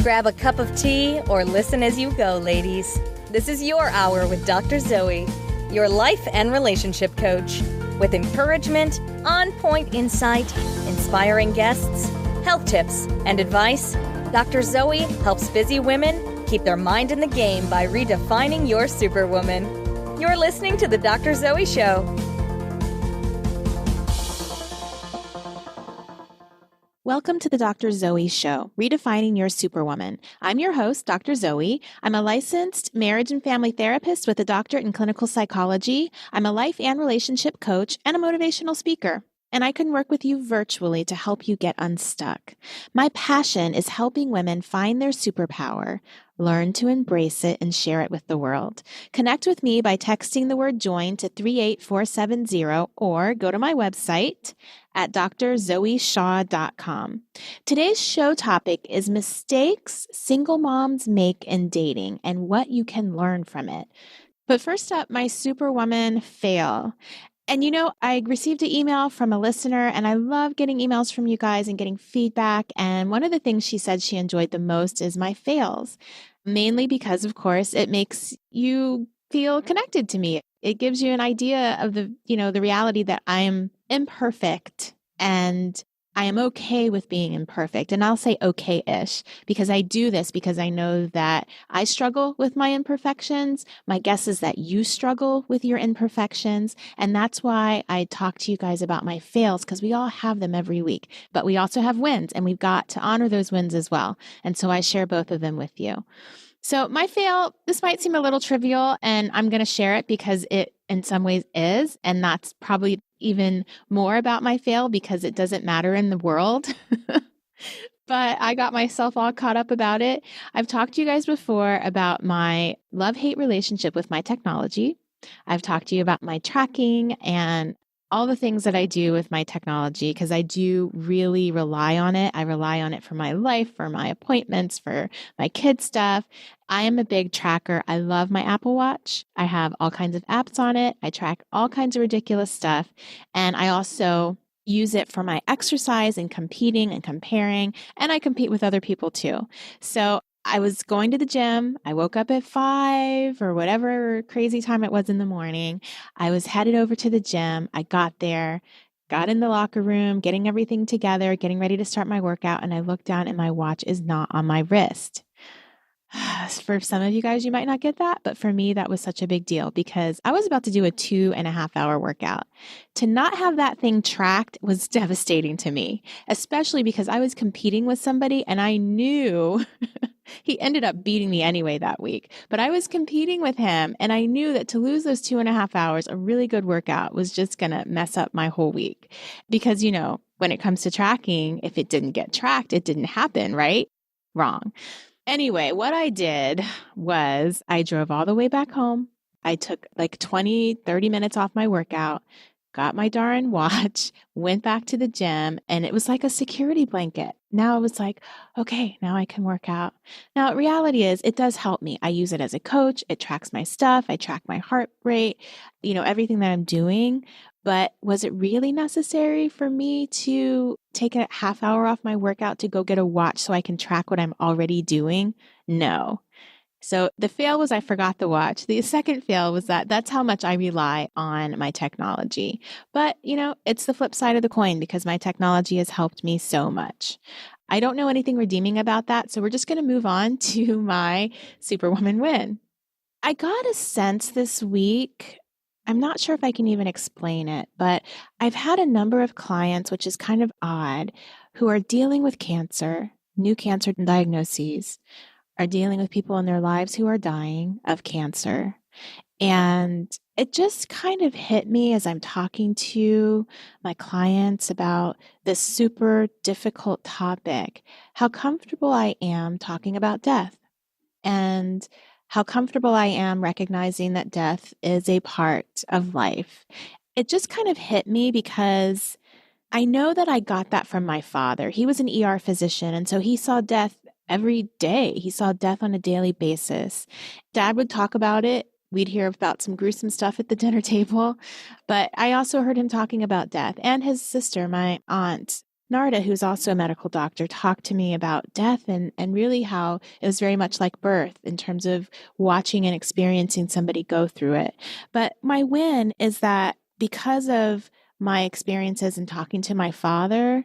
Grab a cup of tea or listen as you go, ladies. This is your hour with Dr. Zoe, your life and relationship coach. With encouragement, on-point insight, inspiring guests, health tips, and advice, Dr. Zoe helps busy women keep their mind in the game by redefining your superwoman. You're listening to The Dr. Zoe Show. Welcome to the Dr. Zoe Show, Redefining Your Superwoman. I'm your host, Dr. Zoe. I'm a licensed marriage and family therapist with a doctorate in clinical psychology. I'm a life and relationship coach and a motivational speaker. And I can work with you virtually to help you get unstuck. My passion is helping women find their superpower, learn to embrace it, and share it with the world. Connect with me by texting the word JOIN to 38470 or go to my website at drzoeshaw.com. Today's show topic is mistakes single moms make in dating and what you can learn from it. But first up, my superwoman fail. And I received an email from a listener, and I love getting emails from you guys and getting feedback. And one of the things she said she enjoyed the most is my fails, mainly because, of course, it makes you feel connected to me. It gives you an idea of the reality that I am imperfect and I am okay with being imperfect. And I'll say okay-ish because I do this because I know that I struggle with my imperfections. My guess is that you struggle with your imperfections. And that's why I talk to you guys about my fails, because we all have them every week. But we also have wins, and we've got to honor those wins as well. And so I share both of them with you. So my fail, this might seem a little trivial, and I'm going to share it because it in some ways is, and that's probably even more about my fail because it doesn't matter in the world. But I got myself all caught up about it. I've talked to you guys before about my love-hate relationship with my technology. I've talked to you about my tracking and all the things that I do with my technology because I do really rely on it. I rely on it for my life, for my appointments, for my kid stuff. I am a big tracker. I love my Apple Watch. I have all kinds of apps on it. I track all kinds of ridiculous stuff. And I also use it for my exercise and competing and comparing. And I compete with other people too. So I was going to the gym. I woke up at 5 or whatever crazy time it was in the morning. I was headed over to the gym. I got there, got in the locker room, getting everything together, getting ready to start my workout. And I looked down and my watch is not on my wrist. For some of you guys, you might not get that, but for me, that was such a big deal because I was about to do a 2.5-hour workout. To not have that thing tracked was devastating to me, especially because I was competing with somebody and I knew he ended up beating me anyway that week, but I was competing with him and I knew that to lose those 2.5 hours, a really good workout was just going to mess up my whole week because, when it comes to tracking, if it didn't get tracked, it didn't happen, right? Wrong. Anyway, what I did was I drove all the way back home. I took like 20, 30 minutes off my workout, got my darn watch, went back to the gym, and it was like a security blanket. Now it was like, okay, now I can work out. Now, reality is it does help me. I use it as a coach. It tracks my stuff. I track my heart rate, everything that I'm doing. But was it really necessary for me to take a half hour off my workout to go get a watch so I can track what I'm already doing? No. So the fail was I forgot the watch. The second fail was that's how much I rely on my technology. But, it's the flip side of the coin because my technology has helped me so much. I don't know anything redeeming about that. So we're just going to move on to my Superwoman win. I got a sense this week, I'm not sure if I can even explain it, but I've had a number of clients, which is kind of odd, who are dealing with cancer, new cancer diagnoses, are dealing with people in their lives who are dying of cancer. And it just kind of hit me as I'm talking to my clients about this super difficult topic, how comfortable I am talking about death and how comfortable I am recognizing that death is a part of life. It just kind of hit me because I know that I got that from my father. He was an ER physician, and so he saw death every day. He saw death on a daily basis. Dad would talk about it. We'd hear about some gruesome stuff at the dinner table, but I also heard him talking about death, and his sister, my aunt, Narda, who's also a medical doctor, talked to me about death and really how it was very much like birth in terms of watching and experiencing somebody go through it. But my win is that because of my experiences in talking to my father,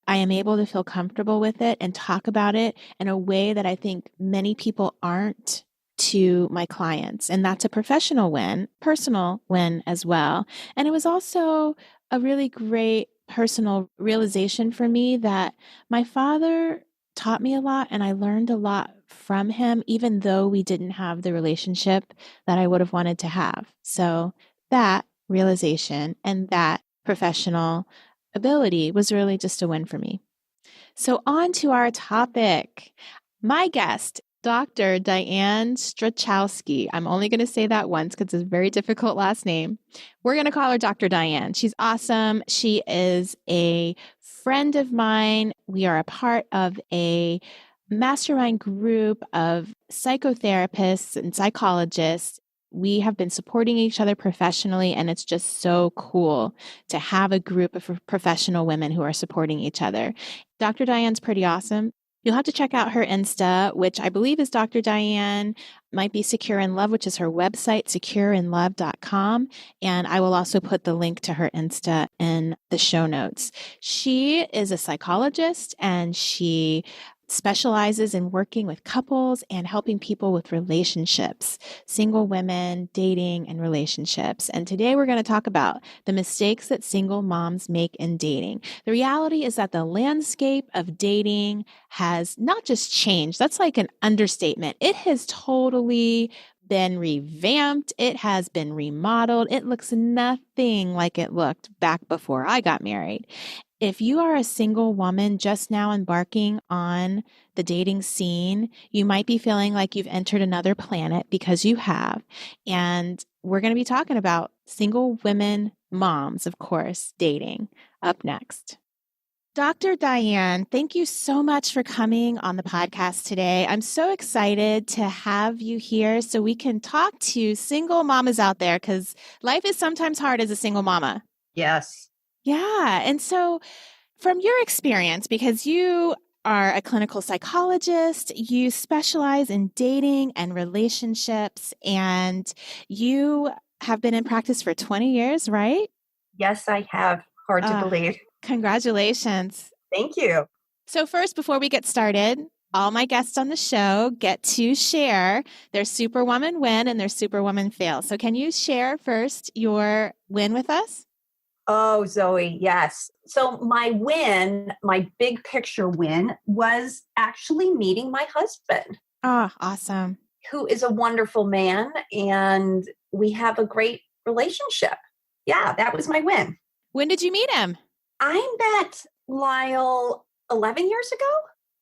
I am able to feel comfortable with it and talk about it in a way that I think many people aren't to my clients. And that's a professional win, personal win as well. And it was also a really great personal realization for me that my father taught me a lot and I learned a lot from him, even though we didn't have the relationship that I would have wanted to have. So that realization and that professional ability was really just a win for me. So, on to our topic. My guest, Dr. Diane Strachowski. I'm only going to say that once because it's a very difficult last name. We're going to call her Dr. Diane. She's awesome. She is a friend of mine. We are a part of a mastermind group of psychotherapists and psychologists. We have been supporting each other professionally, and it's just so cool to have a group of professional women who are supporting each other. Dr. Diane's pretty awesome. You'll have to check out her Insta, which I believe is Dr. Diane, might be Secure in Love, which is her website, secureinlove.com. And I will also put the link to her Insta in the show notes. She is a psychologist and she specializes in working with couples and helping people with relationships, single women, dating, and relationships. And today we're going to talk about the mistakes that single moms make in dating. The reality is that the landscape of dating has not just changed, that's like an understatement. It has totally been revamped. It has been remodeled. It looks nothing like it looked back before I got married. If you are a single woman just now embarking on the dating scene, you might be feeling like you've entered another planet because you have. And we're going to be talking about single women moms, of course, dating up next. Dr. Diane, thank you so much for coming on the podcast today. I'm so excited to have you here so we can talk to single mamas out there because life is sometimes hard as a single mama. Yes. Yeah. And so from your experience, because you are a clinical psychologist, you specialize in dating and relationships, and you have been in practice for 20 years, right? Yes, I have. Hard to believe. Congratulations. Thank you. So first, before we get started, all my guests on the show get to share their Superwoman win and their Superwoman fail. So can you share first your win with us? Oh, Zoe, yes. So my win, my big picture win, was actually meeting my husband. Oh, awesome. Who is a wonderful man, and we have a great relationship. Yeah, that was my win. When did you meet him? I met Lyle 11 years ago.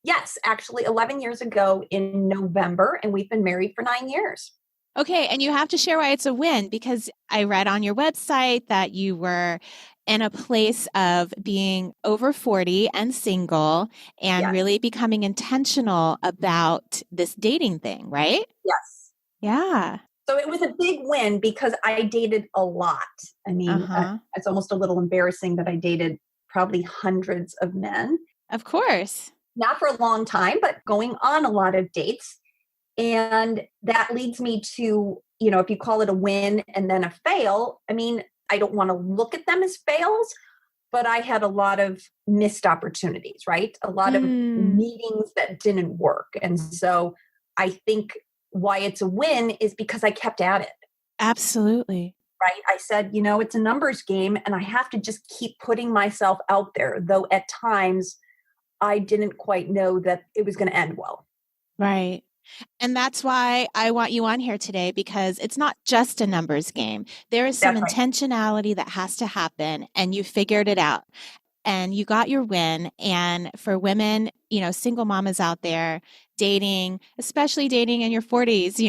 Yes, actually 11 years ago in November, and we've been married for 9 years. Okay, and you have to share why it's a win, because I read on your website that you were in a place of being over 40 and single and really becoming intentional about this dating thing, right? Yes. Yeah. So it was a big win because I dated a lot. I mean, it's almost a little embarrassing that I dated probably hundreds of men. Of course. Not for a long time, but going on a lot of dates. And that leads me to, if you call it a win and then a fail, I mean, I don't want to look at them as fails, but I had a lot of missed opportunities, right? A lot of meetings that didn't work. And so I think why it's a win is because I kept at it. Absolutely. Right? I said, it's a numbers game and I have to just keep putting myself out there, though at times I didn't quite know that it was going to end well. Right. And that's why I want you on here today, because it's not just a numbers game. There is some intentionality that has to happen, and you figured it out and you got your win. And for women, single mamas out there dating, especially dating in your 40s,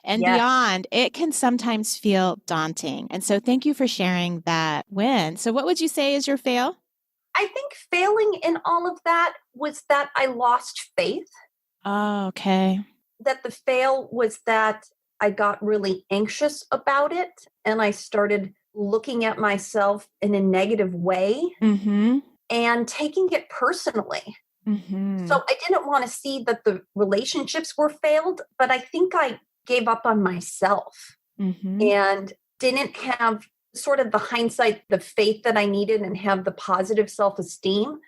and beyond, it can sometimes feel daunting. And so thank you for sharing that win. So what would you say is your fail? I think failing in all of that was that I lost faith. Oh, okay. That the fail was that I got really anxious about it and I started looking at myself in a negative way. Mm-hmm. and taking it personally. Mm-hmm. So I didn't want to see that the relationships were failed, but I think I gave up on myself Mm-hmm. and didn't have sort of the hindsight, the faith that I needed and have the positive self-esteem.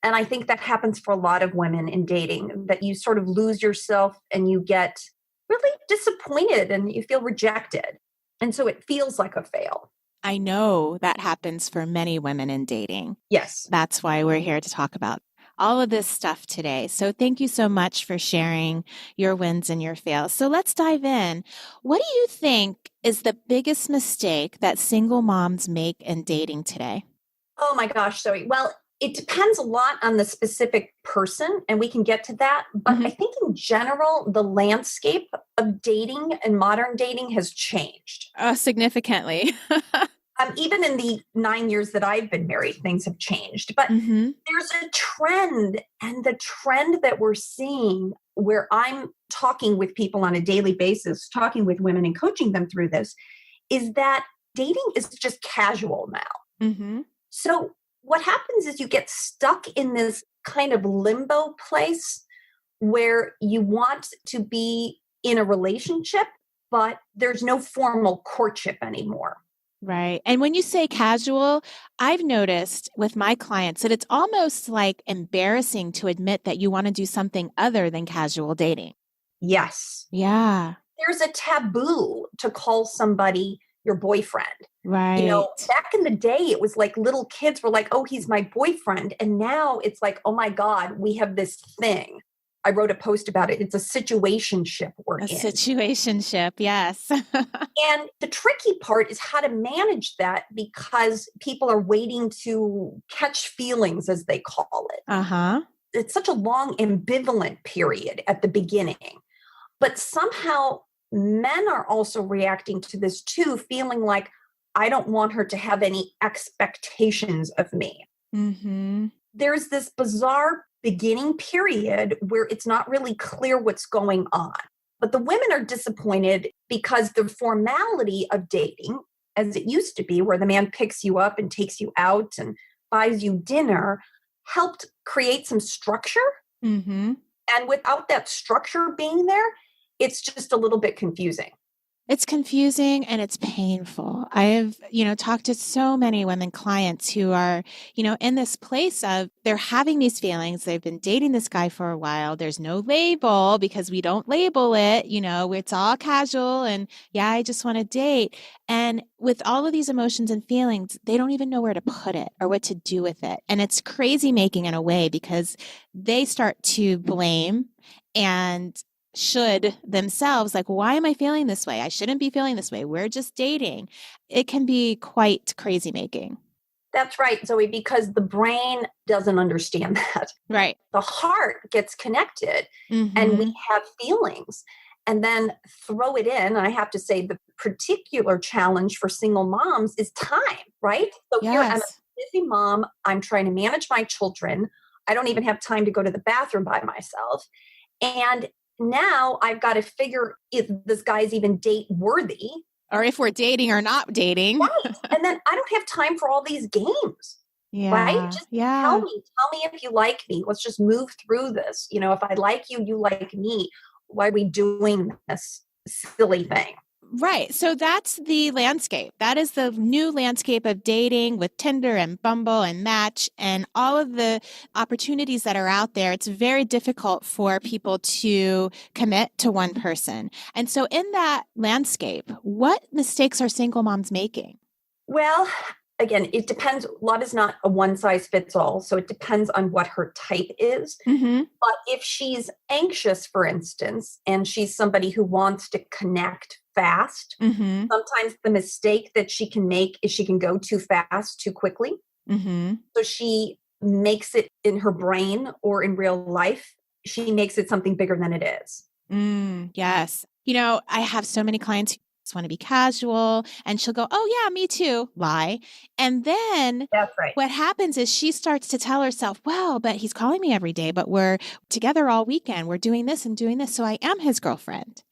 And I think that happens for a lot of women in dating, that you sort of lose yourself and you get really disappointed and you feel rejected. And so it feels like a fail. I know that happens for many women in dating. Yes. That's why we're here to talk about all of this stuff today. So thank you so much for sharing your wins and your fails. So let's dive in. What do you think is the biggest mistake that single moms make in dating today? Oh my gosh, Zoe. Well, it depends a lot on the specific person, and we can get to that. But I think in general, the landscape of dating and modern dating has changed. Significantly. Even in the 9 years that I've been married, things have changed. But there's a trend, and the trend that we're seeing where I'm talking with people on a daily basis, talking with women and coaching them through this, is that dating is just casual now. So what happens is you get stuck in this kind of limbo place where you want to be in a relationship, but there's no formal courtship anymore. Right. And when you say casual, I've noticed with my clients that it's almost like embarrassing to admit that you want to do something other than casual dating. Yes. Yeah. There's a taboo to call somebody your boyfriend. Right. You know, back in the day, it was like little kids were like, oh, he's my boyfriend. And now it's like, oh my God, we have this thing. I wrote a post about it. It's a situationship we're in. Situationship, yes. And the tricky part is how to manage that, because people are waiting to catch feelings, as they call it. It's such a long ambivalent period at the beginning. But somehow men are also reacting to this too, feeling like, I don't want her to have any expectations of me. There's this bizarre beginning period where it's not really clear what's going on. But the women are disappointed because the formality of dating, as it used to be, where the man picks you up and takes you out and buys you dinner, helped create some structure. And without that structure being there, it's just a little bit confusing. It's confusing and it's painful. I've, talked to so many women clients who are, in this place of they're having these feelings. They've been dating this guy for a while. There's no label because we don't label it, it's all casual and yeah, I just want to date. And with all of these emotions and feelings, they don't even know where to put it or what to do with it. And it's crazy making in a way because they start to blame and should themselves, like, why am I feeling this way? I shouldn't be feeling this way. We're just dating. It can be quite crazy making. That's right, Zoe, because the brain doesn't understand that. Right. The heart gets connected and we have feelings. And then throw it in. And I have to say the particular challenge for single moms is time, right? So here I'm a busy mom. I'm trying to manage my children. I don't even have time to go to the bathroom by myself. And now I've got to figure if this guy's even date worthy. Or if we're dating or not dating. Right. And then I don't have time for all these games. Right? Just tell me if you like me. Let's just move through this. If I like you, you like me. Why are we doing this silly thing? Right. So that's the landscape. That is the new landscape of dating with Tinder and Bumble and Match and all of the opportunities that are out there. It's very difficult for people to commit to one person. And so in that landscape, what mistakes are single moms making? Well, again, it depends. Love is not a one size fits all. So it depends on what her type is. But if she's anxious, for instance, and she's somebody who wants to connect fast, sometimes the mistake that she can make is she can go too fast, too quickly. So she makes it in her brain or in real life, she makes it something bigger than it is. Yes. I have so many clients who just want to be casual and she'll go, oh yeah, me too. Lie. And then that's right. What happens is she starts to tell herself, well, but he's calling me every day, but we're together all weekend. We're doing this and doing this. So I am his girlfriend.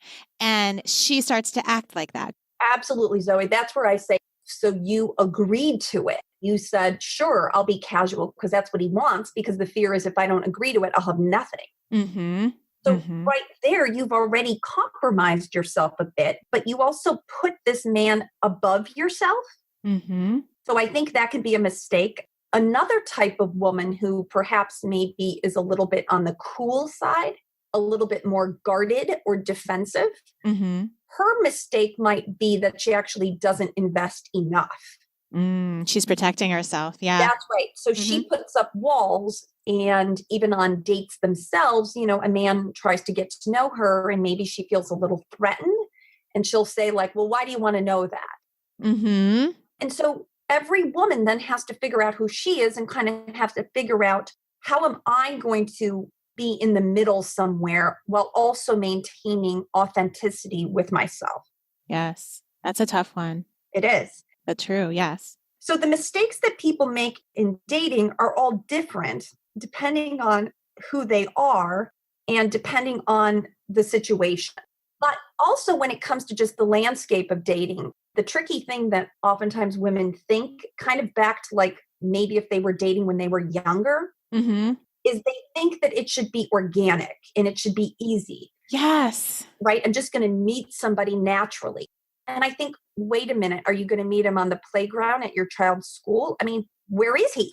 And she starts to act like that. Absolutely, Zoe. That's where I say, so you agreed to it. You said, sure, I'll be casual because that's what he wants, because the fear is if I don't agree to it, I'll have nothing. Mm-hmm. So Mm-hmm. right there, you've already compromised yourself a bit, but you also put this man above yourself. Mm-hmm. So I think that can be a mistake. Another type of woman who perhaps maybe is a little bit on the cool side, a little bit more guarded or defensive, Mm-hmm. her mistake might be that she actually doesn't invest enough. She's protecting herself. Yeah. That's right. So she puts up walls, and even on dates themselves, a man tries to get to know her and maybe she feels a little threatened, and she'll say like, well, why do you want to know that? Mm-hmm. And so every woman then has to figure out who she is and kind of have to figure out, how am I going to be in the middle somewhere while also maintaining authenticity with myself? Yes. That's a tough one. It is. But true. Yes. So the mistakes that people make in dating are all different depending on who they are and depending on the situation. But also when it comes to just the landscape of dating, the tricky thing that oftentimes women think, kind of back to like maybe if they were dating when they were younger, Mm-hmm. is they think that it should be organic and it should be easy. Yes. Right? I'm just going to meet somebody naturally. And I think, wait a minute, are you going to meet him on the playground at your child's school? I mean, where is he?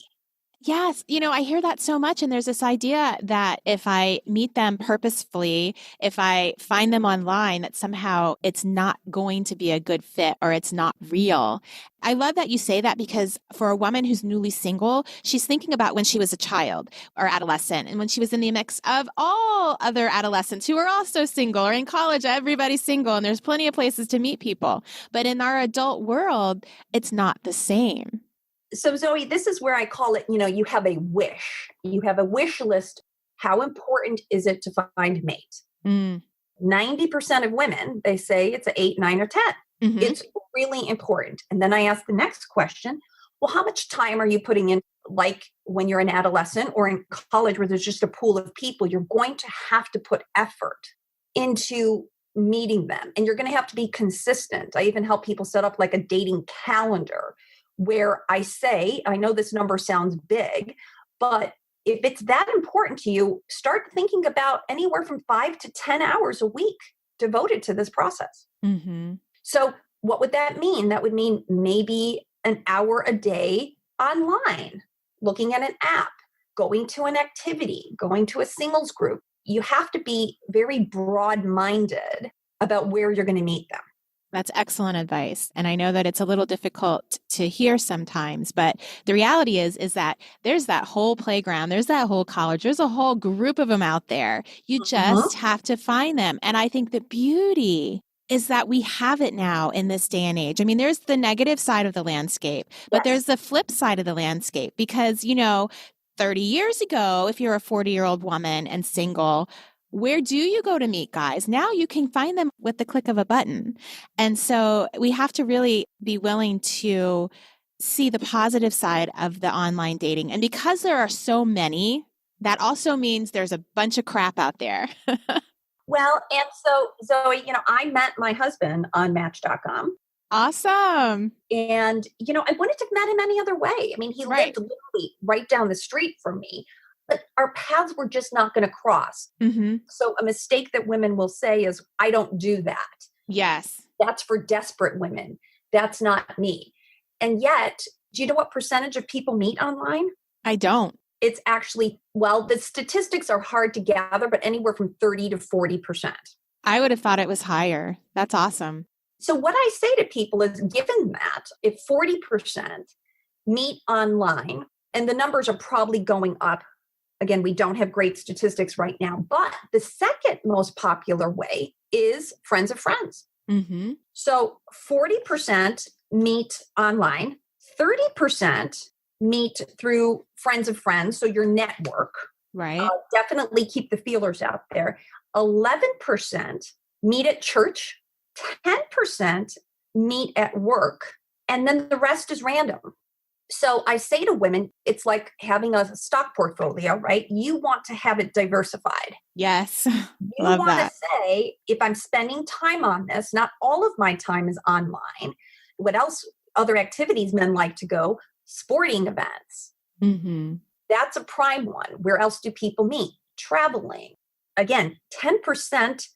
Yes. I hear that so much. And there's this idea that if I meet them purposefully, if I find them online, that somehow it's not going to be a good fit or it's not real. I love that you say that, because for a woman who's newly single, she's thinking about when she was a child or adolescent and when she was in the mix of all other adolescents who are also single, or in college, everybody's single and there's plenty of places to meet people. But in our adult world, it's not the same. So Zoe, this is where I call it, you have a wish. You have a wish list. How important is it to find a mate? 90% of women, they say it's an 8, 9, or 10. Mm-hmm. It's really important. And then I ask the next question, well, how much time are you putting in? Like when you're an adolescent or in college where there's just a pool of people, you're going to have to put effort into meeting them. And you're going to have to be consistent. I even help people set up like a dating calendar where I say, I know this number sounds big, but if it's that important to you, start thinking about anywhere from 5 to 10 hours a week devoted to this process. Mm-hmm. So what would that mean? That would mean maybe an hour a day online, looking at an app, going to an activity, going to a singles group. You have to be very broad-minded about where you're going to meet them. That's excellent advice. And I know that it's a little difficult to hear sometimes, but the reality is that there's that whole playground, there's that whole college, there's a whole group of them out there. You just have to find them. And I think the beauty is that we have it now in this day and age. I mean, there's the negative side of the landscape, but there's the flip side of the landscape because, 30 years ago, if you're a 40-year-old woman and single, where do you go to meet guys? Now you can find them with the click of a button. And so we have to really be willing to see the positive side of the online dating. And because there are so many, that also means there's a bunch of crap out there. Well, and so Zoe, I met my husband on Match.com. Awesome. And, I wouldn't have met him any other way. I mean, he lived literally right down the street from me. But our paths were just not going to cross. Mm-hmm. So a mistake that women will say is, I don't do that. Yes. That's for desperate women. That's not me. And yet, do you know what percentage of people meet online? I don't. It's actually, the statistics are hard to gather, but anywhere from 30 to 40%. I would have thought it was higher. That's awesome. So what I say to people is, given that if 40% meet online, and the numbers are probably going up. Again, we don't have great statistics right now, but the second most popular way is friends of friends. Mm-hmm. So 40% meet online, 30% meet through friends of friends, so your network. Right. Definitely keep the feelers out there. 11% meet at church, 10% meet at work, and then the rest is random. So I say to women, it's like having a stock portfolio, right? You want to have it diversified. Yes. You want to say, if I'm spending time on this, not all of my time is online. What else, other activities men like to go, Sporting events. Mm-hmm. That's a prime one. Where else do people meet? Traveling. Again, 10%,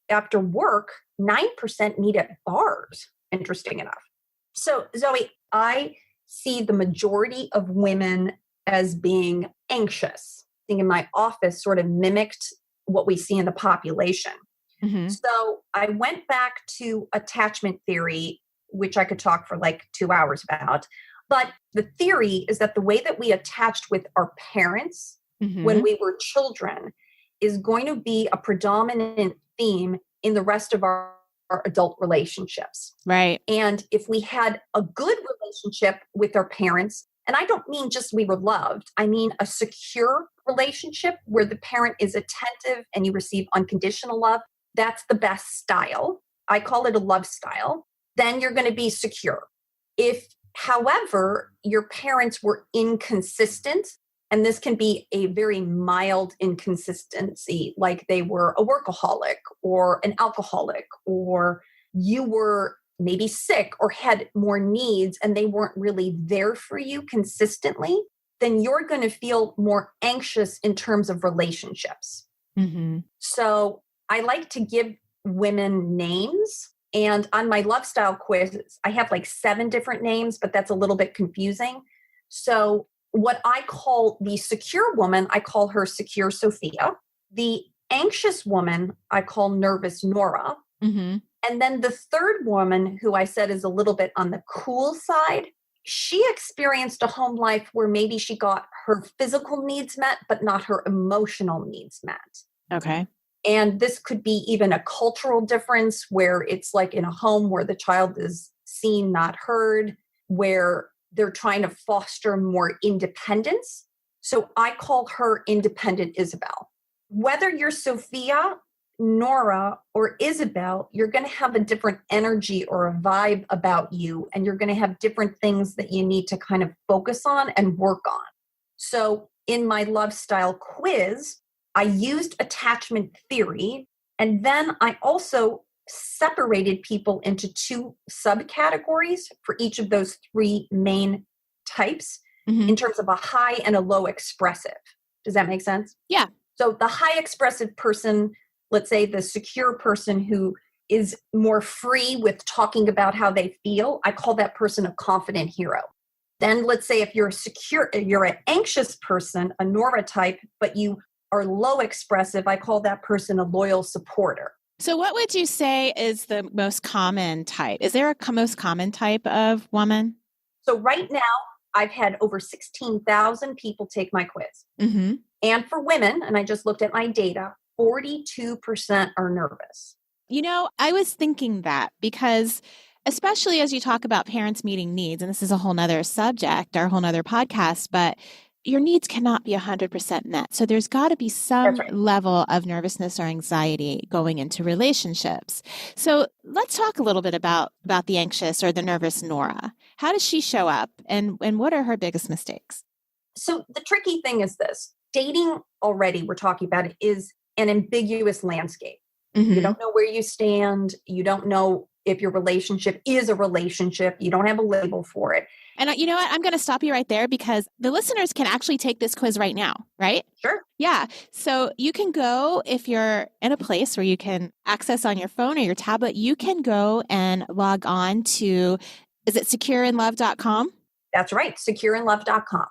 after work, 9% meet at bars, interesting enough. So, Zoe, I see the majority of women as being anxious. I think in my office sort of mimicked what we see in the population. Mm-hmm. So I went back to attachment theory, which I could talk for like 2 hours about. But the theory is that the way that we attached with our parents when we were children is going to be a predominant theme in the rest of our adult relationships. Right. And if we had a good relationship with our parents, and I don't mean just we were loved, I mean a secure relationship where the parent is attentive and you receive unconditional love, that's the best style. I call it a love style. Then you're going to be secure. If, however, your parents were inconsistent, and this can be a very mild inconsistency, like they were a workaholic or an alcoholic, or you were maybe sick or had more needs and they weren't really there for you consistently, then you're going to feel more anxious in terms of relationships. Mm-hmm. So I like to give women names. And on my love style quiz, I have like 7 different names, but that's a little bit confusing. So what I call the secure woman, I call her secure Sophia. The anxious woman, I call nervous Nora. Mm-hmm. And then the third woman, who I said is a little bit on the cool side, she experienced a home life where maybe she got her physical needs met, but not her emotional needs met. Okay. And this could be even a cultural difference where it's like in a home where the child is seen, not heard, where they're trying to foster more independence. So I call her independent Isabel. Whether you're Sophia, Nora, or Isabel, you're going to have a different energy or a vibe about you, and you're going to have different things that you need to kind of focus on and work on. So in my love style quiz, I used attachment theory, and then I also separated people into 2 subcategories for each of those 3 main types in terms of a high and a low expressive. Does that make sense? Yeah. So the high expressive person, let's say the secure person who is more free with talking about how they feel, I call that person a confident hero. Then let's say if you're you're an anxious person, a Nora type, but you are low expressive, I call that person a loyal supporter. So what would you say is the most common type? Is there a most common type of woman? So right now, I've had over 16,000 people take my quiz. Mm-hmm. And for women, and I just looked at my data, 42% are nervous. You know, I was thinking that because especially as you talk about parents meeting needs, and this is a whole nother subject or a whole nother podcast, but your needs cannot be 100% met. So there's got to be some level of nervousness or anxiety going into relationships. So let's talk a little bit about the anxious or the nervous Nora. How does she show up and what are her biggest mistakes? So the tricky thing is this. Dating already, we're talking about it, is an ambiguous landscape. Mm-hmm. You don't know where you stand. You don't know if your relationship is a relationship. You don't have a label for it. And you know what? I'm going to stop you right there because the listeners can actually take this quiz right now, right? Sure. Yeah. So you can go, if you're in a place where you can access on your phone or your tablet, you can go and log on to, is it secureinlove.com? That's right. Secureinlove.com.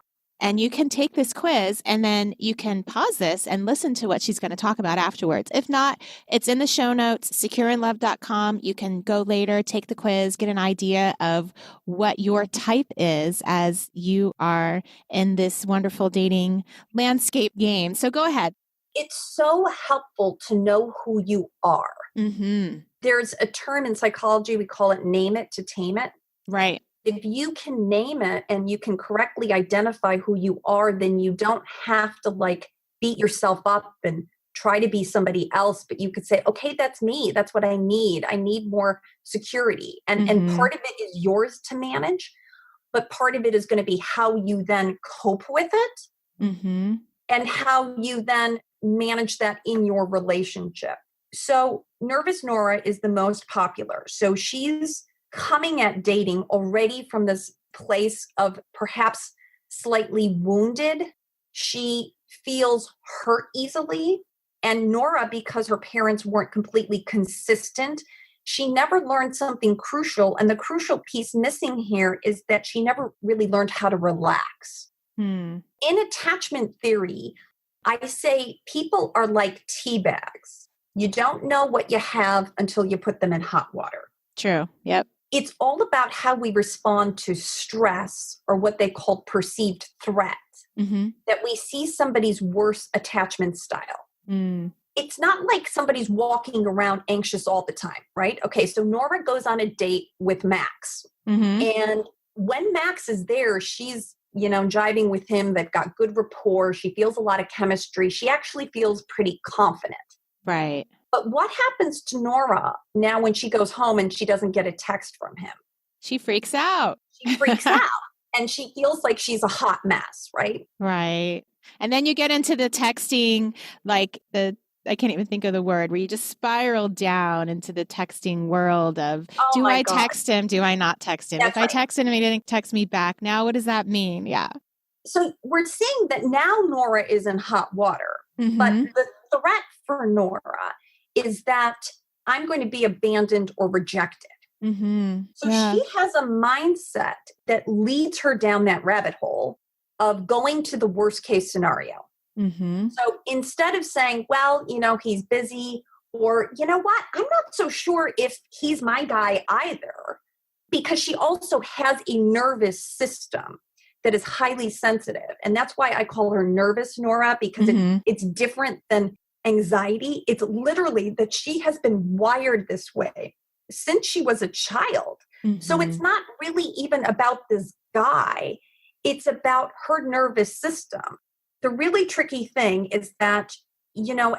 And you can take this quiz and then you can pause this and listen to what she's going to talk about afterwards. If not, it's in the show notes, secureinlove.com. You can go later, take the quiz, get an idea of what your type is as you are in this wonderful dating landscape game. So go ahead. It's so helpful to know who you are. Mm-hmm. There's a term in psychology, we call it name it to tame it. Right. If you can name it and you can correctly identify who you are, then you don't have to like beat yourself up and try to be somebody else, but you could say, okay, that's me. That's what I need. I need more security. And part of it is yours to manage, but part of it is going to be how you then cope with it and how you then manage that in your relationship. So Nervous Nora is the most popular. So she's coming at dating already from this place of perhaps slightly wounded. She feels hurt easily. And Nora, because her parents weren't completely consistent, she never learned something crucial. And the crucial piece missing here is that she never really learned how to relax. In attachment theory, I say people are like tea bags. You don't know what you have until you put them in hot water. True. Yep. It's all about how we respond to stress or what they call perceived threat, that we see somebody's worst attachment style. It's not like somebody's walking around anxious all the time, right? Okay, so Nora goes on a date with Max. And when Max is there, she's, jiving with him. They've got good rapport. She feels a lot of chemistry. She actually feels pretty confident. Right. But what happens to Nora now when she goes home and she doesn't get a text from him? She freaks out. She freaks out and she feels like she's a hot mess, right? Right. And then you get into the texting, I can't even think of the word, where you just spiral down into the texting world of, do I text him? Do I not text him? If I text him and he didn't text me back, now what does that mean? Yeah. So we're seeing that now Nora is in hot water, but the threat for Nora is that I'm going to be abandoned or rejected. So she has a mindset that leads her down that rabbit hole of going to the worst case scenario. So instead of saying, well, he's busy, or you know what, I'm not so sure if he's my guy either, because she also has a nervous system that is highly sensitive. And that's why I call her nervous Nora, because it's different than anxiety. It's literally that she has been wired this way since she was a child. So it's not really even about this guy. It's about her nervous system. The really tricky thing is that,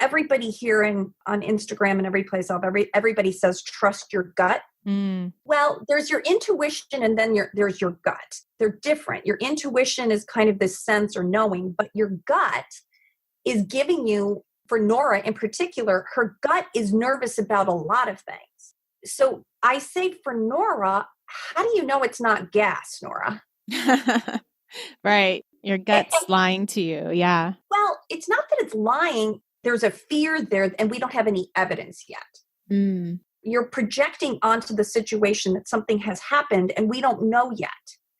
everybody here on Instagram and every place else, everybody says, trust your gut. Well, there's your intuition and then there's your gut. They're different. Your intuition is kind of this sense or knowing, but your gut is giving you, for Nora in particular, her gut is nervous about a lot of things. So I say for Nora, how do you know it's not gas, Nora? Right. Your gut's lying to you. Yeah. Well, it's not that it's lying. There's a fear there and we don't have any evidence yet. You're projecting onto the situation that something has happened and we don't know yet.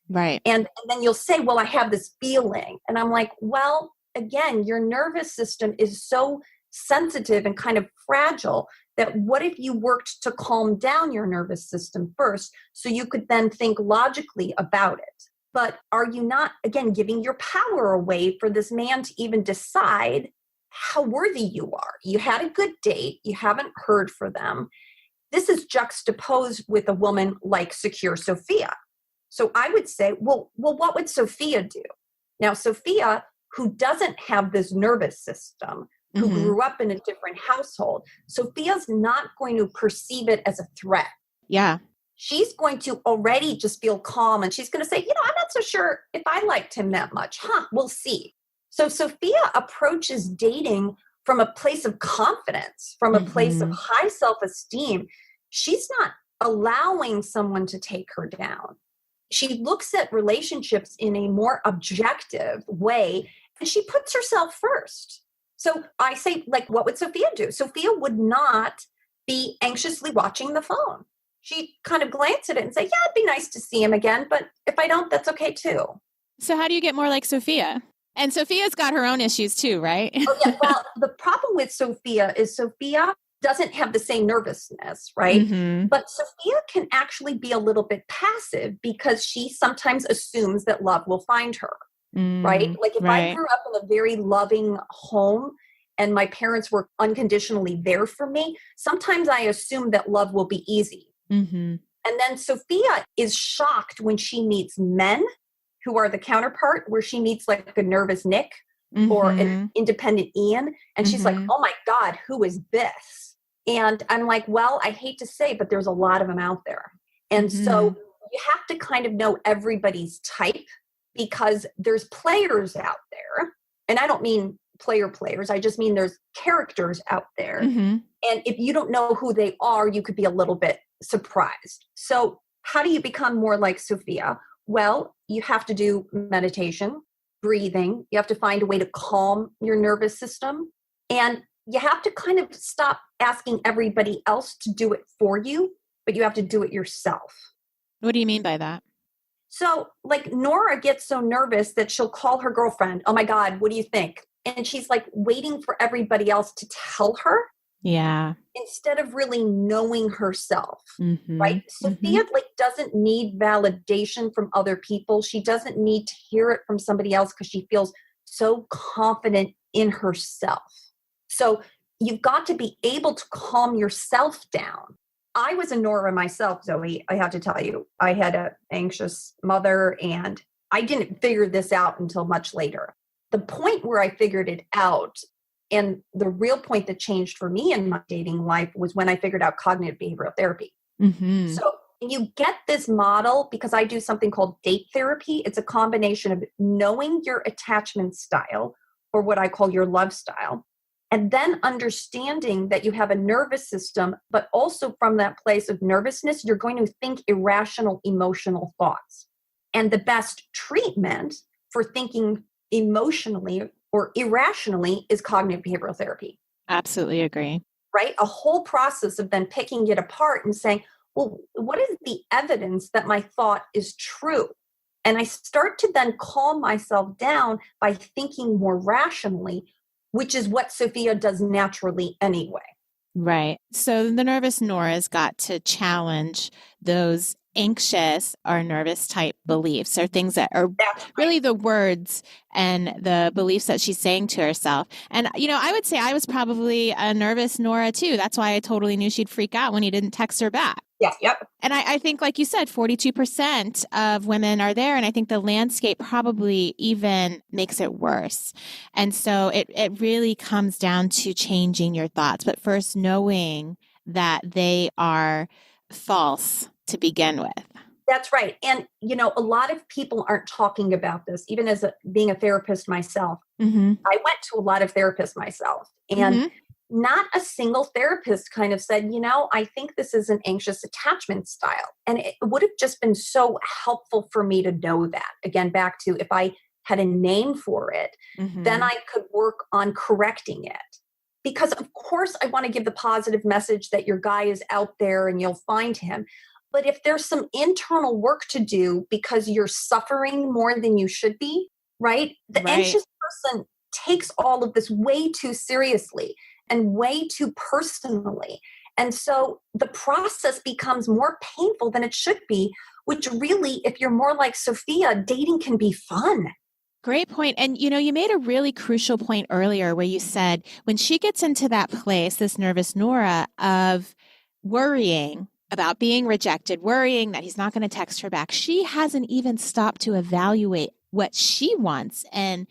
Right. And then you'll say, well, I have this feeling. And I'm like, well, again, your nervous system is so sensitive and kind of fragile that what if you worked to calm down your nervous system first so you could then think logically about it? But are you not, again, giving your power away for this man to even decide how worthy you are? You had a good date. You haven't heard from them. This is juxtaposed with a woman like Secure Sophia. So I would say, well, what would Sophia do? Now, Sophia, who doesn't have this nervous system, who grew up in a different household, Sophia's not going to perceive it as a threat. Yeah. She's going to already just feel calm and she's going to say, I'm not so sure if I liked him that much. We'll see. So Sophia approaches dating from a place of confidence, from a place of high self-esteem. She's not allowing someone to take her down. She looks at relationships in a more objective way and she puts herself first. So I say, what would Sophia do? Sophia would not be anxiously watching the phone. She'd kind of glance at it and say, yeah, it'd be nice to see him again, but if I don't, that's okay too. So how do you get more like Sophia? And Sophia's got her own issues too, right? Oh, yeah. Well, the problem with Sophia is Sophia doesn't have the same nervousness, right? But Sophia can actually be a little bit passive because she sometimes assumes that love will find her, right? Like if I grew up in a very loving home and my parents were unconditionally there for me, sometimes I assume that love will be easy. And then Sophia is shocked when she meets men who are the counterpart, where she meets like a nervous Nick or an independent Ian. And she's like, oh my God, who is this? And I'm like, well, I hate to say, but there's a lot of them out there. And so you have to kind of know everybody's type because there's players out there. And I don't mean players. I just mean there's characters out there. And if you don't know who they are, you could be a little bit surprised. So how do you become more like Sophia? Well, you have to do meditation, breathing. You have to find a way to calm your nervous system. And you have to kind of stop asking everybody else to do it for you, but you have to do it yourself. What do you mean by that? So like Nora gets so nervous that she'll call her girlfriend. Oh my God, what do you think? And she's like waiting for everybody else to tell her. Yeah. Instead of really knowing herself, Mm-hmm. right? Sophia like doesn't need validation from other people. She doesn't need to hear it from somebody else because she feels so confident in herself. So you've got to be able to calm yourself down. I was a Nora myself, Zoe. I have to tell you, I had an anxious mother and I didn't figure this out until much later. The point where I figured it out, and the real point that changed for me in my dating life, was when I figured out cognitive behavioral therapy. Mm-hmm. So you get this model because I do something called date therapy. It's a combination of knowing your attachment style, or what I call your love style, and then understanding that you have a nervous system, but also from that place of nervousness, you're going to think irrational emotional thoughts. And the best treatment for thinking emotionally or irrationally is cognitive behavioral therapy. Absolutely agree. Right? A whole process of then picking it apart and saying, well, what is the evidence that my thought is true? And I start to then calm myself down by thinking more rationally, which is what Sophia does naturally anyway. Right. So the nervous Nora's got to challenge those anxious or nervous type beliefs, or things that are really the words and the beliefs that she's saying to herself. And, I would say I was probably a nervous Nora too. That's why I totally knew she'd freak out when he didn't text her back. Yeah, yep. And I think, like you said, 42% of women are there. And I think the landscape probably even makes it worse. And so it really comes down to changing your thoughts, but first knowing that they are false to begin with. That's right. And, a lot of people aren't talking about this, even as being a therapist myself. Mm-hmm. I went to a lot of therapists myself, and not a single therapist kind of said, I think this is an anxious attachment style. And it would have just been so helpful for me to know that. Again, back to if I had a name for it, then I could work on correcting it. Because of course I want to give the positive message that your guy is out there and you'll find him. But if there's some internal work to do because you're suffering more than you should be, right? The anxious person takes all of this way too seriously and way too personally. And so the process becomes more painful than it should be, which really, if you're more like Sophia, dating can be fun. Great point. And, you made a really crucial point earlier where you said when she gets into that place, this nervous Nora, of worrying about being rejected, worrying that he's not going to text her back, she hasn't even stopped to evaluate what she wants and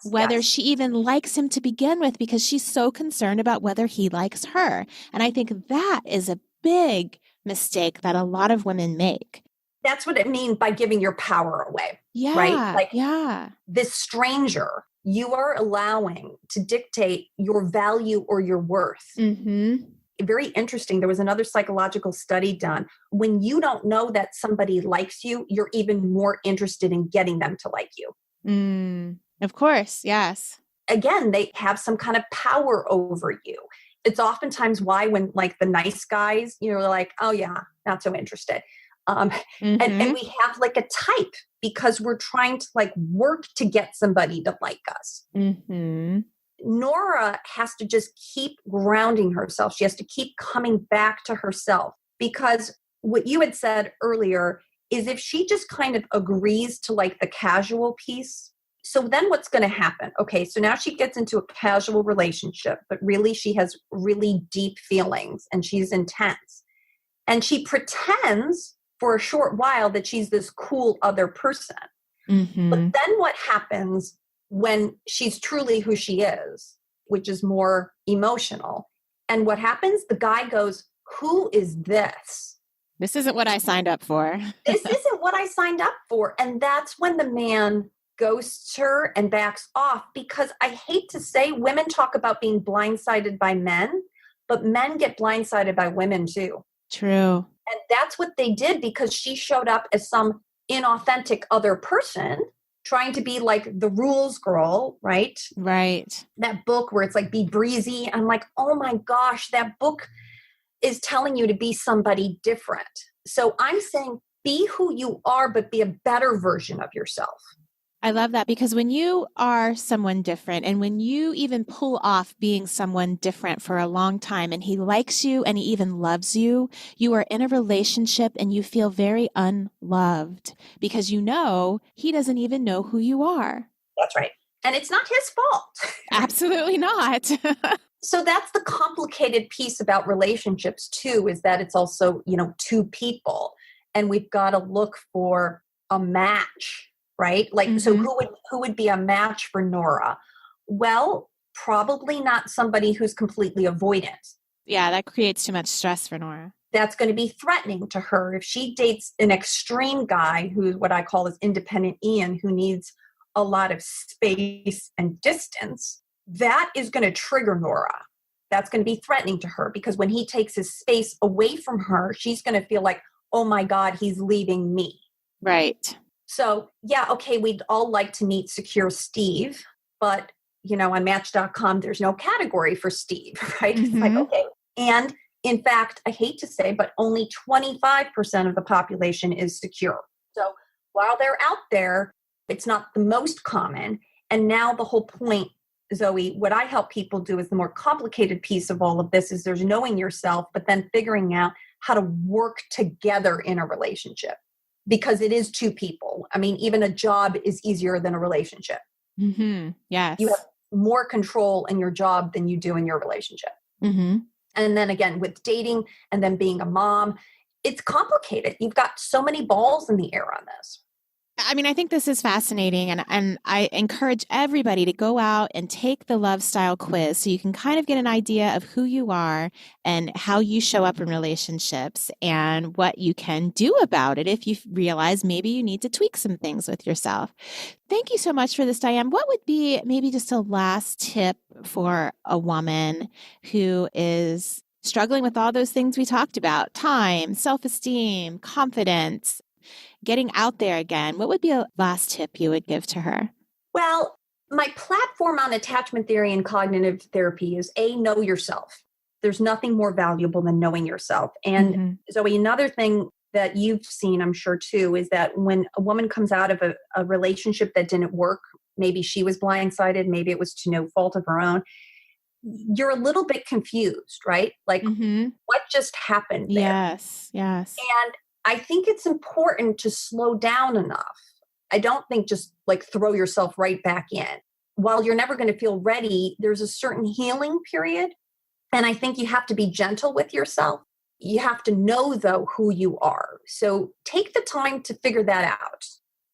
whether she even likes him to begin with, because she's so concerned about whether he likes her. And I think that is a big mistake that a lot of women make. That's what it means by giving your power away. Yeah. Right? Like this stranger, you are allowing to dictate your value or your worth. Mm-hmm. Very interesting. There was another psychological study done. When you don't know that somebody likes you, you're even more interested in getting them to like you. Of course. Yes. Again, they have some kind of power over you. It's oftentimes why when like the nice guys, they're like, oh yeah, not so interested. And we have like a type because we're trying to like work to get somebody to like us. Mm-hmm. Nora has to just keep grounding herself. She has to keep coming back to herself, because what you had said earlier is if she just kind of agrees to like the casual piece. So then what's going to happen? Okay, so now she gets into a casual relationship, but really she has really deep feelings and she's intense. And she pretends for a short while that she's this cool other person. Mm-hmm. But then what happens when she's truly who she is, which is more emotional? And what happens? The guy goes, who is this? This isn't what I signed up for. This isn't what I signed up for. And that's when the man ghosts her and backs off, because I hate to say, women talk about being blindsided by men, but men get blindsided by women too. True. And that's what they did, because she showed up as some inauthentic other person trying to be like the rules girl, right? Right. That book where it's like, be breezy. I'm like, oh my gosh, that book is telling you to be somebody different. So I'm saying be who you are, but be a better version of yourself. I love that, because when you are someone different, and when you even pull off being someone different for a long time, and he likes you and he even loves you, you are in a relationship and you feel very unloved because you know he doesn't even know who you are. That's right. And it's not his fault. Absolutely not. So that's the complicated piece about relationships too, is that it's also, two people, and we've got to look for a match, right? Like, so who would be a match for Nora? Well, probably not somebody who's completely avoidant. Yeah, that creates too much stress for Nora. That's going to be threatening to her. If she dates an extreme guy who's what I call as independent Ian, who needs a lot of space and distance, that is going to trigger Nora. That's going to be threatening to her, because when he takes his space away from her, she's going to feel like, oh my God, he's leaving me. Right. So yeah, okay, we'd all like to meet secure Steve, but on Match.com, there's no category for Steve, right? It's like, okay. And in fact, I hate to say, but only 25% of the population is secure. So while they're out there, it's not the most common. And now the whole point, Zoe, what I help people do is the more complicated piece of all of this is there's knowing yourself, but then figuring out how to work together in a relationship, because it is two people. I mean, even a job is easier than a relationship. Yes. You have more control in your job than you do in your relationship. And then again, with dating and then being a mom, it's complicated. You've got so many balls in the air on this. I mean, I think this is fascinating, and I encourage everybody to go out and take the Love Style quiz so you can kind of get an idea of who you are and how you show up in relationships and what you can do about it if you realize maybe you need to tweak some things with yourself. Thank you so much for this, Diane. What would be maybe just a last tip for a woman who is struggling with all those things we talked about: time, self-esteem, confidence, getting out there again? What would be a last tip you would give to her? Well, my platform on attachment theory and cognitive therapy is know yourself. There's nothing more valuable than knowing yourself. And Zoe, another thing that you've seen, I'm sure too, is that when a woman comes out of a relationship that didn't work, maybe she was blindsided, maybe it was to no fault of her own, you're a little bit confused, right? Like, what just happened there? Yes. And I think it's important to slow down enough. I don't think just like throw yourself right back in. While you're never going to feel ready, there's a certain healing period. And I think you have to be gentle with yourself. You have to know, though, who you are. So take the time to figure that out.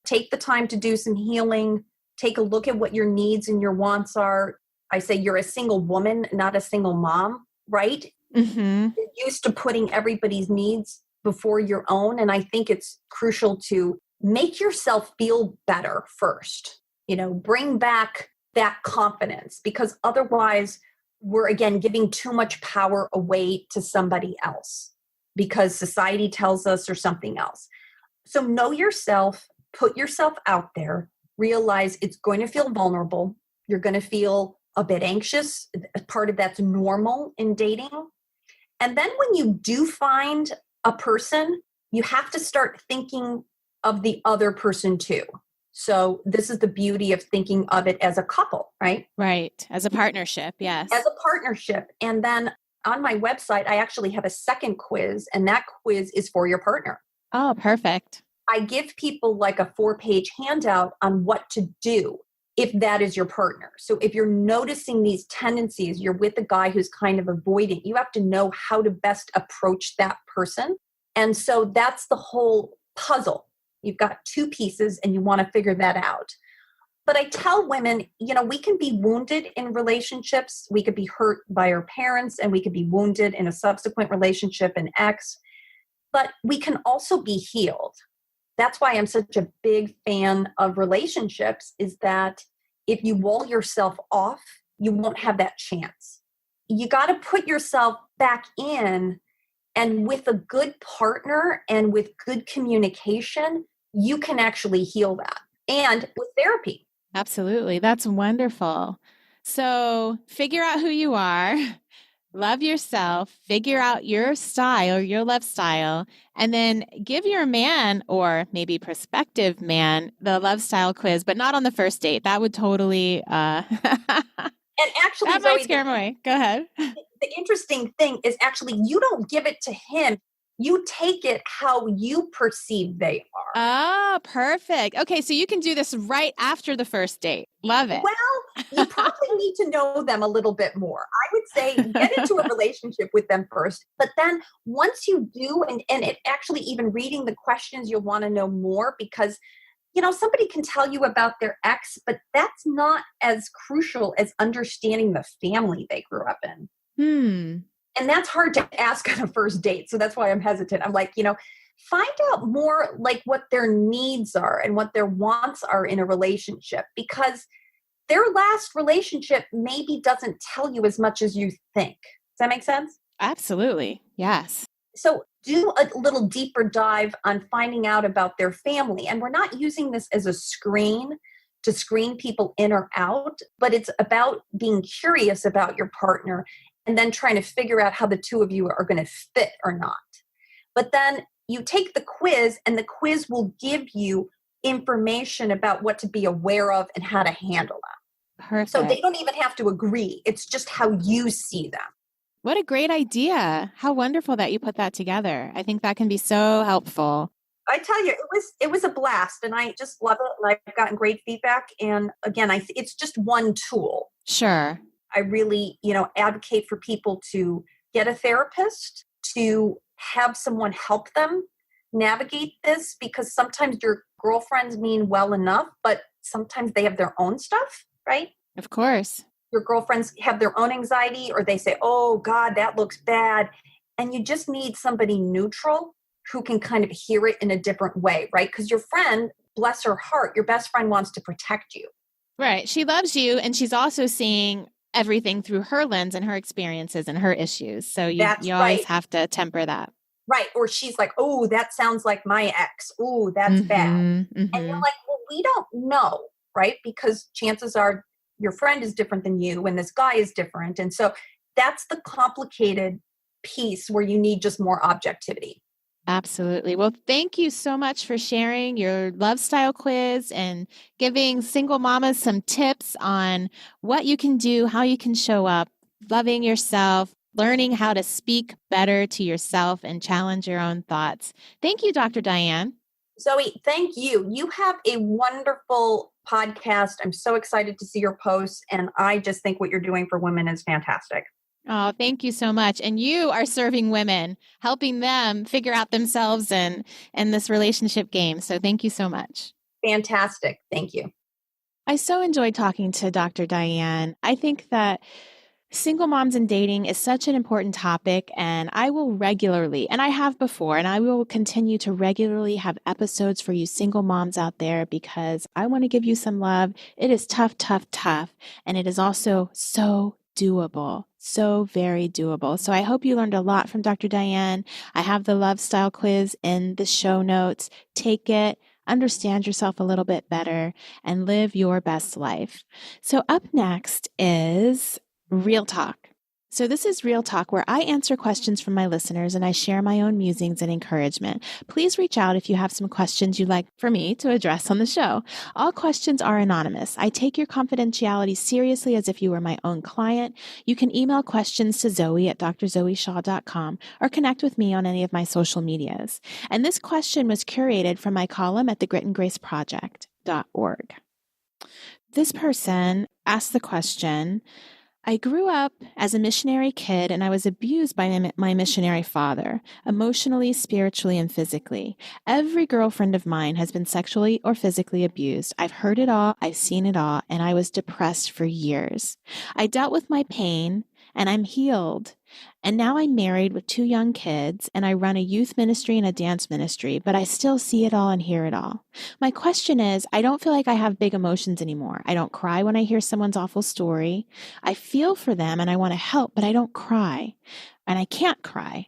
Take the time to do some healing. Take a look at what your needs and your wants are. I say you're a single woman, not a single mom, right? You're used to putting everybody's needs before your own. And I think it's crucial to make yourself feel better first, bring back that confidence, because otherwise we're again giving too much power away to somebody else because society tells us or something else. So know yourself, put yourself out there, realize it's going to feel vulnerable. You're going to feel a bit anxious. Part of that's normal in dating. And then when you do find a person, you have to start thinking of the other person too. So this is the beauty of thinking of it as a couple, right? Right. As a partnership. Yes. As a partnership. And then on my website, I actually have a second quiz, and that quiz is for your partner. Oh, perfect. I give people like a 4-page handout on what to do if that is your partner. So if you're noticing these tendencies, you're with a guy who's kind of avoiding, you have to know how to best approach that person. And so that's the whole puzzle. You've got two pieces and you want to figure that out. But I tell women, we can be wounded in relationships. We could be hurt by our parents, and we could be wounded in a subsequent relationship, an ex, but we can also be healed. That's why I'm such a big fan of relationships, is that if you wall yourself off, you won't have that chance. You got to put yourself back in, and with a good partner and with good communication, you can actually heal that. And with therapy. Absolutely. That's wonderful. So figure out who you are, love yourself, figure out your style, your love style, and then give your man or maybe prospective man the love style quiz, but not on the first date. That would totally, And actually, that Zoe, might scare him away. Go ahead. The interesting thing is actually you don't give it to him. You take it how you perceive they are. Oh, perfect. Okay, so you can do this right after the first date. Love it. Well, you probably need to know them a little bit more. I would say get into a relationship with them first. But then once you do, and it actually even reading the questions, you'll want to know more because, somebody can tell you about their ex, but that's not as crucial as understanding the family they grew up in. And that's hard to ask on a first date. So that's why I'm hesitant. I'm like, find out more like what their needs are and what their wants are in a relationship, because their last relationship maybe doesn't tell you as much as you think. Does that make sense? Absolutely. Yes. So do a little deeper dive on finding out about their family. And we're not using this as a screen to screen people in or out, but it's about being curious about your partner and then trying to figure out how the two of you are going to fit or not. But then you take the quiz, and the quiz will give you information about what to be aware of and how to handle them. Perfect. So they don't even have to agree. It's just how you see them. What a great idea. How wonderful that you put that together. I think that can be so helpful. I tell you, it was a blast, and I just love it. And I've gotten great feedback. And again, it's just one tool. Sure. I really, advocate for people to get a therapist, to have someone help them navigate this, because sometimes your girlfriends mean well enough, but sometimes they have their own stuff, right? Of course. Your girlfriends have their own anxiety, or they say, oh God, that looks bad. And you just need somebody neutral who can kind of hear it in a different way, right? Because your friend, bless her heart, your best friend wants to protect you. Right. She loves you, and she's also seeing everything through her lens and her experiences and her issues. So you always have to temper that. Right. Or she's like, oh, that sounds like my ex. Oh, that's bad. And you're like, well, we don't know, right? Because chances are your friend is different than you, and this guy is different. And so that's the complicated piece where you need just more objectivity. Absolutely. Well, thank you so much for sharing your love style quiz and giving single mamas some tips on what you can do, how you can show up, loving yourself, learning how to speak better to yourself and challenge your own thoughts. Thank you, Dr. Diane. Zoe, thank you. You have a wonderful podcast. I'm so excited to see your posts, and I just think what you're doing for women is fantastic. Oh, thank you so much. And you are serving women, helping them figure out themselves and this relationship game. So thank you so much. Fantastic. Thank you. I so enjoyed talking to Dr. Diane. I think that single moms and dating is such an important topic, and I will regularly, and I have before, and I will continue to regularly have episodes for you single moms out there, because I want to give you some love. It is tough, tough, tough. And it is also so doable, so very doable. So I hope you learned a lot from Dr. Diane. I have the love style quiz in the show notes. Take it, understand yourself a little bit better, and live your best life. So up next is Real Talk. So this is Real Talk, where I answer questions from my listeners and I share my own musings and encouragement. Please reach out if you have some questions you'd like for me to address on the show. All questions are anonymous. I take your confidentiality seriously as if you were my own client. You can email questions to Zoe at drzoeshaw.com or connect with me on any of my social medias. And this question was curated from my column at thegritandgraceproject.org. This person asked the question, I grew up as a missionary kid, and I was abused by my missionary father, emotionally, spiritually, and physically. Every girlfriend of mine has been sexually or physically abused. I've heard it all, I've seen it all, and I was depressed for years. I dealt with my pain, and I'm healed. And now I'm married with 2 young kids, and I run a youth ministry and a dance ministry, but I still see it all and hear it all. My question is, I don't feel like I have big emotions anymore. I don't cry when I hear someone's awful story. I feel for them and I want to help, but I don't cry, and I can't cry.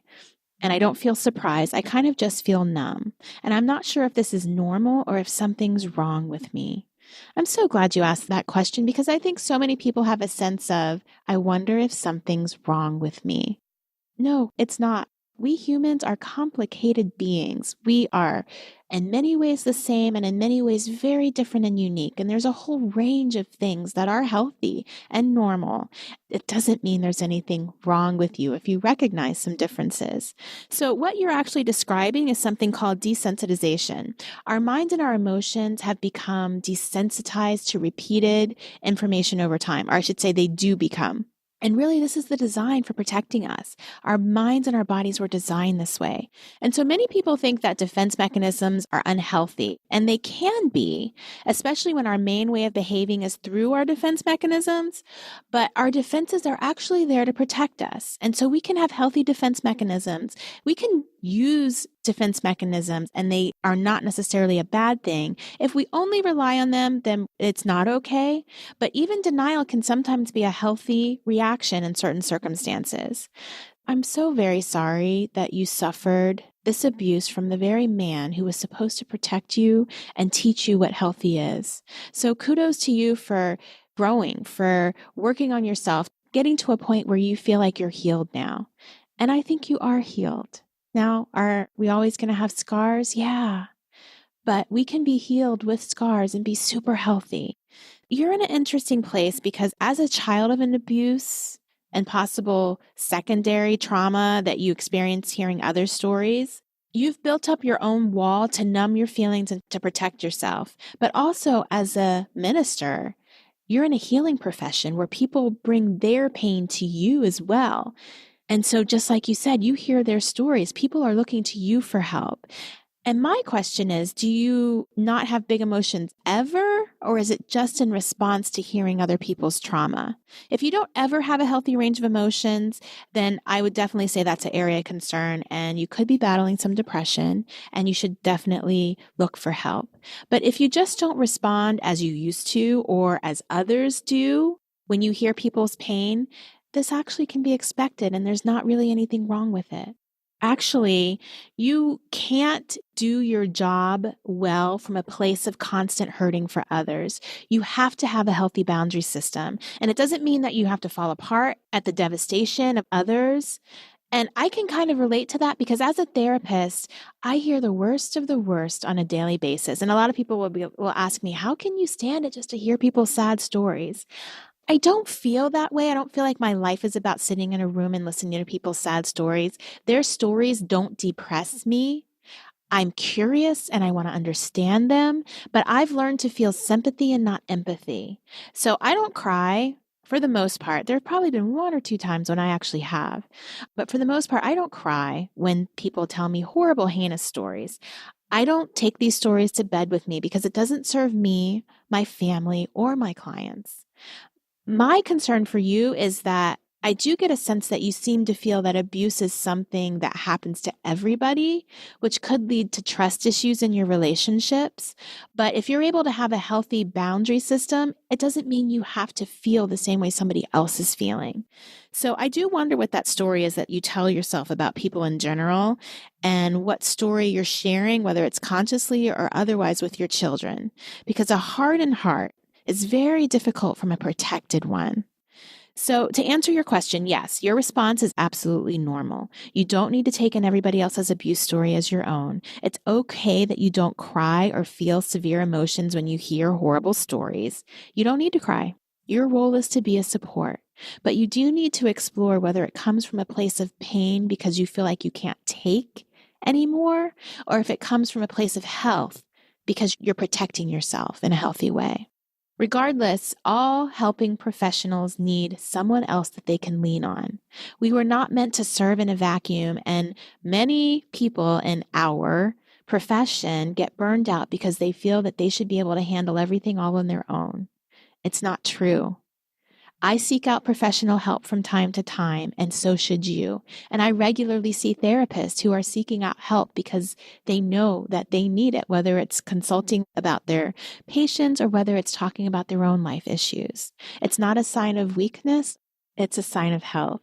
and I don't feel surprised. I kind of just feel numb. And I'm not sure if this is normal or if something's wrong with me. I'm so glad you asked that question because I think so many people have a sense of, I wonder if something's wrong with me. No, it's not. We humans are complicated beings. We are in many ways the same and in many ways very different and unique. And there's a whole range of things that are healthy and normal. It doesn't mean there's anything wrong with you if you recognize some differences. So what you're actually describing is something called desensitization. Our minds and our emotions have become desensitized to repeated information over time, or I should say they do become. And really, this is the design for protecting us. Our minds and our bodies were designed this way. And so many people think that defense mechanisms are unhealthy, and they can be, especially when our main way of behaving is through our defense mechanisms. But our defenses are actually there to protect us. And so we can have healthy defense mechanisms. We can use defense mechanisms, and they are not necessarily a bad thing. If we only rely on them, then it's not okay. But even denial can sometimes be a healthy reaction in certain circumstances. I'm so very sorry that you suffered this abuse from the very man who was supposed to protect you and teach you what healthy is. So kudos to you for growing, for working on yourself, getting to a point where you feel like you're healed now. And I think you are healed. Now, are we always going to have scars? Yeah. But we can be healed with scars and be super healthy. You're in an interesting place because as a child of an abuse and possible secondary trauma that you experience hearing other stories, you've built up your own wall to numb your feelings and to protect yourself. But also as a minister, you're in a healing profession where people bring their pain to you as well. And so just like you said, you hear their stories. People are looking to you for help. And my question is, do you not have big emotions ever, or is it just in response to hearing other people's trauma? If you don't ever have a healthy range of emotions, then I would definitely say that's an area of concern, and you could be battling some depression, and you should definitely look for help. But if you just don't respond as you used to or as others do when you hear people's pain, this actually can be expected, and there's not really anything wrong with it. Actually, you can't do your job well from a place of constant hurting for others. You have to have a healthy boundary system. And it doesn't mean that you have to fall apart at the devastation of others. And I can kind of relate to that because as a therapist, I hear the worst of the worst on a daily basis. And a lot of people will ask me, how can you stand it just to hear people's sad stories? I don't feel that way. I don't feel like my life is about sitting in a room and listening to people's sad stories. Their stories don't depress me. I'm curious and I want to understand them, but I've learned to feel sympathy and not empathy. So I don't cry for the most part. There have probably been one or two times when I actually have, but for the most part, I don't cry when people tell me horrible, heinous stories. I don't take these stories to bed with me because it doesn't serve me, my family, or my clients. My concern for you is that I do get a sense that you seem to feel that abuse is something that happens to everybody, which could lead to trust issues in your relationships. But if you're able to have a healthy boundary system, it doesn't mean you have to feel the same way somebody else is feeling. So I do wonder what that story is that you tell yourself about people in general and what story you're sharing, whether it's consciously or otherwise with your children, because a hardened heart is very difficult from a protected one. So to answer your question, yes, your response is absolutely normal. You don't need to take in everybody else's abuse story as your own. It's okay that you don't cry or feel severe emotions when you hear horrible stories. You don't need to cry. Your role is to be a support, but you do need to explore whether it comes from a place of pain because you feel like you can't take anymore, or if it comes from a place of health because you're protecting yourself in a healthy way. Regardless, all helping professionals need someone else that they can lean on. We were not meant to serve in a vacuum, and many people in our profession get burned out because they feel that they should be able to handle everything all on their own. It's not true. I seek out professional help from time to time, and so should you. And I regularly see therapists who are seeking out help because they know that they need it, whether it's consulting about their patients or whether it's talking about their own life issues. It's not a sign of weakness, it's a sign of health.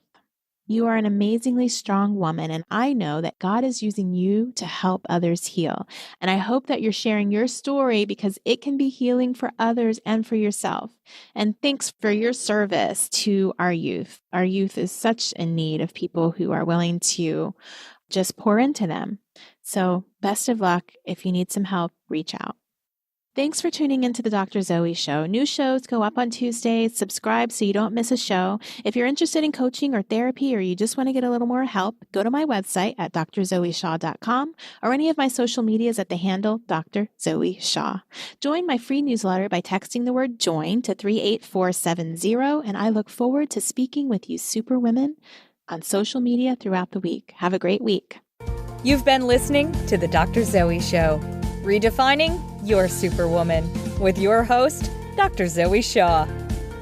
You are an amazingly strong woman, and I know that God is using you to help others heal. And I hope that you're sharing your story because it can be healing for others and for yourself. And thanks for your service to our youth. Our youth is such in need of people who are willing to just pour into them. So best of luck. If you need some help, reach out. Thanks for tuning into the Dr. Zoe Show. New shows go up on Tuesdays. Subscribe so you don't miss a show. If you're interested in coaching or therapy, or you just want to get a little more help, go to my website at drzoeshaw.com or any of my social medias at the handle Dr. Zoe Shaw. Join my free newsletter by texting the word JOIN to 38470, and I look forward to speaking with you superwomen on social media throughout the week. Have a great week. You've been listening to The Dr. Zoe Show, redefining your superwoman, with your host, Dr. Zoe Shaw.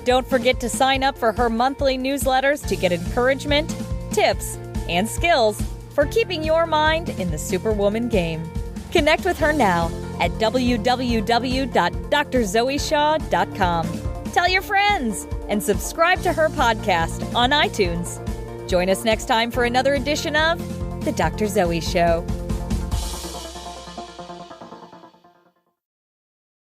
Don't forget to sign up for her monthly newsletters to get encouragement, tips, and skills for keeping your mind in the superwoman game. Connect with her now at www.drzoeshaw.com. Tell your friends and subscribe to her podcast on iTunes. Join us next time for another edition of The Dr. Zoe Show.